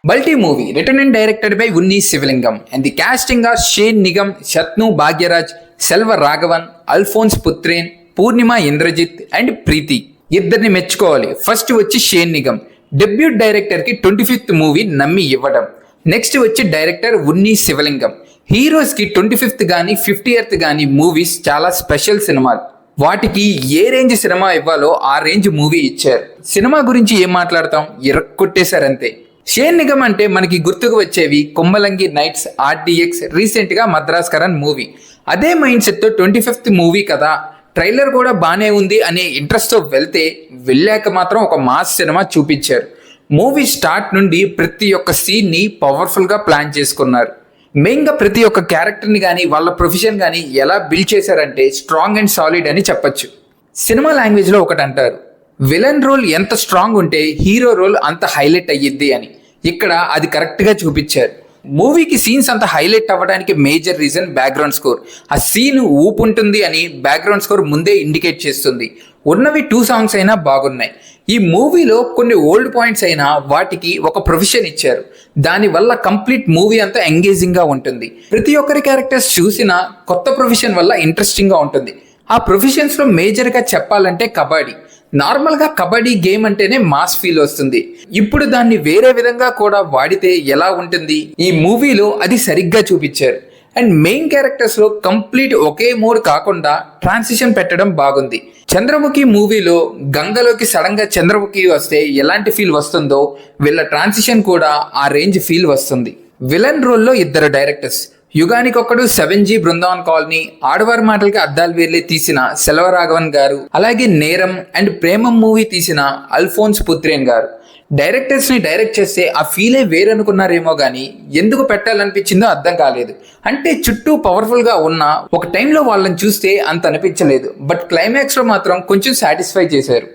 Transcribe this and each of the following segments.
Balti movie, written and directed by Unni Sivalingam, and the casting are Shane Nigam, Shatnu Bhagyaraj, Selva Raghavan, Alphonse Putren, Purnima Indrajit, and Preeti. ఇద్దరిని మెచ్చుకోవాలి. First వచ్చి Shane Nigam, debut director కి 25th movie నమ్మి ఇవ్వడం. Next వచ్చి director ఉన్ని శివలింగం. Heroes కి 25th గానీ 50th గానీ మూవీస్ చాలా స్పెషల్ సినిమాలు. వాటికి ఏ రేంజ్ సినిమా ఇవ్వాలో ఆ రేంజ్ మూవీ ఇచ్చారు. సినిమా గురించి ఏం మాట్లాడతాం, ఇరక్కొట్టేశారంతే. షేన్ నిగమ్ అంటే మనకి గుర్తుకు వచ్చేవి కొమ్మలంగి నైట్స్, ఆర్డిఎక్స్, రీసెంట్ గా మద్రాస్ కరణ్ మూవీ. అదే మైండ్ సెట్ తో 25th మూవీ కదా, ట్రైలర్ కూడా బానే ఉంది అనే ఇంట్రెస్ట్ తో వెళ్ళాక మాత్రం ఒక మాస్ సినిమా చూపించారు. మూవీ స్టార్ట్ నుండి ప్రతి ఒక్క సీన్ ని పవర్ఫుల్ గా ప్లాన్ చేసుకున్నారు. మెయిన్ గా ప్రతి ఒక్క క్యారెక్టర్ ని కానీ వాళ్ళ ప్రొఫెషన్ కానీ ఎలా బిల్డ్ చేశారంటే స్ట్రాంగ్ అండ్ సాలిడ్ అని చెప్పొచ్చు. సినిమా లాంగ్వేజ్ లో ఒకటి అంటారు, విలన్ రోల్ ఎంత స్ట్రాంగ్ ఉంటే హీరో రోల్ అంత హైలైట్ అయ్యిద్ది అని. ఇక్కడ అది కరెక్ట్ గా చూపించారు. మూవీకి సీన్స్ అంత హైలైట్ అవ్వడానికి మేజర్ రీజన్ బ్యాక్గ్రౌండ్ స్కోర్. ఆ సీన్ ఊపు ఉంటుంది అని బ్యాక్గ్రౌండ్ స్కోర్ ముందే ఇండికేట్ చేస్తుంది. ఉన్నవి 2 సాంగ్స్ అయినా బాగున్నాయి. ఈ మూవీలో కొన్ని ఓల్డ్ పాయింట్స్ అయినా వాటికి ఒక ప్రొఫెషన్ ఇచ్చారు. దానివల్ల కంప్లీట్ మూవీ అంతా ఎంగేజింగ్ గా ఉంటుంది. ప్రతి ఒక్కరి క్యారెక్టర్స్ చూసినా కొత్త ప్రొఫెషన్ వల్ల ఇంట్రెస్టింగ్ గా ఉంటుంది. ఆ ప్రొఫెషన్స్ లో మేజర్ గా చెప్పాలంటే కబడ్డీ. నార్మల్ గా కబడ్డీ గేమ్ అంటేనే మాస్ ఫీల్ వస్తుంది. ఇప్పుడు దాన్ని వేరే విధంగా కూడా వాడితే ఎలా ఉంటుంది, ఈ మూవీలో అది సరిగ్గా చూపించారు. అండ్ మెయిన్ క్యారెక్టర్స్ లో కంప్లీట్ ఒకే మోడ్ కాకుండా ట్రాన్సిషన్ పెట్టడం బాగుంది. చంద్రముఖి మూవీలో గంగలోకి సడన్ గా చంద్రముఖి వస్తే ఎలాంటి ఫీల్ వస్తుందో వీళ్ళ ట్రాన్సిషన్ కూడా ఆ రేంజ్ ఫీల్ వస్తుంది. విలన్ రోల్లో ఇద్దరు directors, Yuganikokkadu 7G Brindavan colony, ఆడవారి మాటలకి అద్దాలు వేర్లే తీసిన సెల్వరాఘవన్ గారు, అలాగే నేరం అండ్ ప్రేమం మూవీ తీసిన అల్ఫోన్స్ పుత్రేన్ గారు. డైరెక్టర్స్ ని డైరెక్ట్ చేస్తే ఆ ఫీలే వేరనుకున్నారేమో కానీ ఎందుకు పెట్టాలనిపించిందో అర్థం కాలేదు. అంటే చుట్టూ పవర్ఫుల్ గా ఉన్న ఒక టైంలో వాళ్ళని చూస్తే అంత అనిపించలేదు. బట్ క్లైమాక్స్ లో మాత్రం కొంచెం సాటిస్ఫై చేశారు.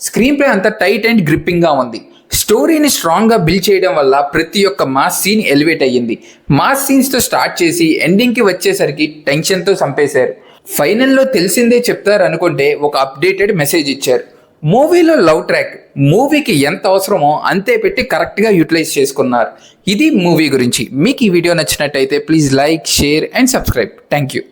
స్క్రీన్ ప్లే అంతా టైట్ అండ్ గ్రిప్పింగ్ గా ఉంది. స్టోరీని స్ట్రాంగ్ గా బిల్డ్ చేయడం వల్ల ప్రతి ఒక్క మాస్ సీన్ ఎలివేట్ అయ్యింది. మాస్ సీన్స్ తో స్టార్ట్ చేసి ఎండింగ్ కి వచ్చేసరికి టెన్షన్ తో చంపేశారు. ఫైనల్లో తెలిసిందే చెప్తారు అనుకుంటే ఒక అప్డేటెడ్ మెసేజ్ ఇచ్చారు. మూవీలో లవ్ ట్రాక్ మూవీకి ఎంత అవసరమో అంతే పెట్టి కరెక్ట్ గా యూటిలైజ్ చేసుకున్నారు. ఇది మూవీ గురించి. మీకు ఈ వీడియో నచ్చినట్టయితే please like, share and subscribe. Thank you.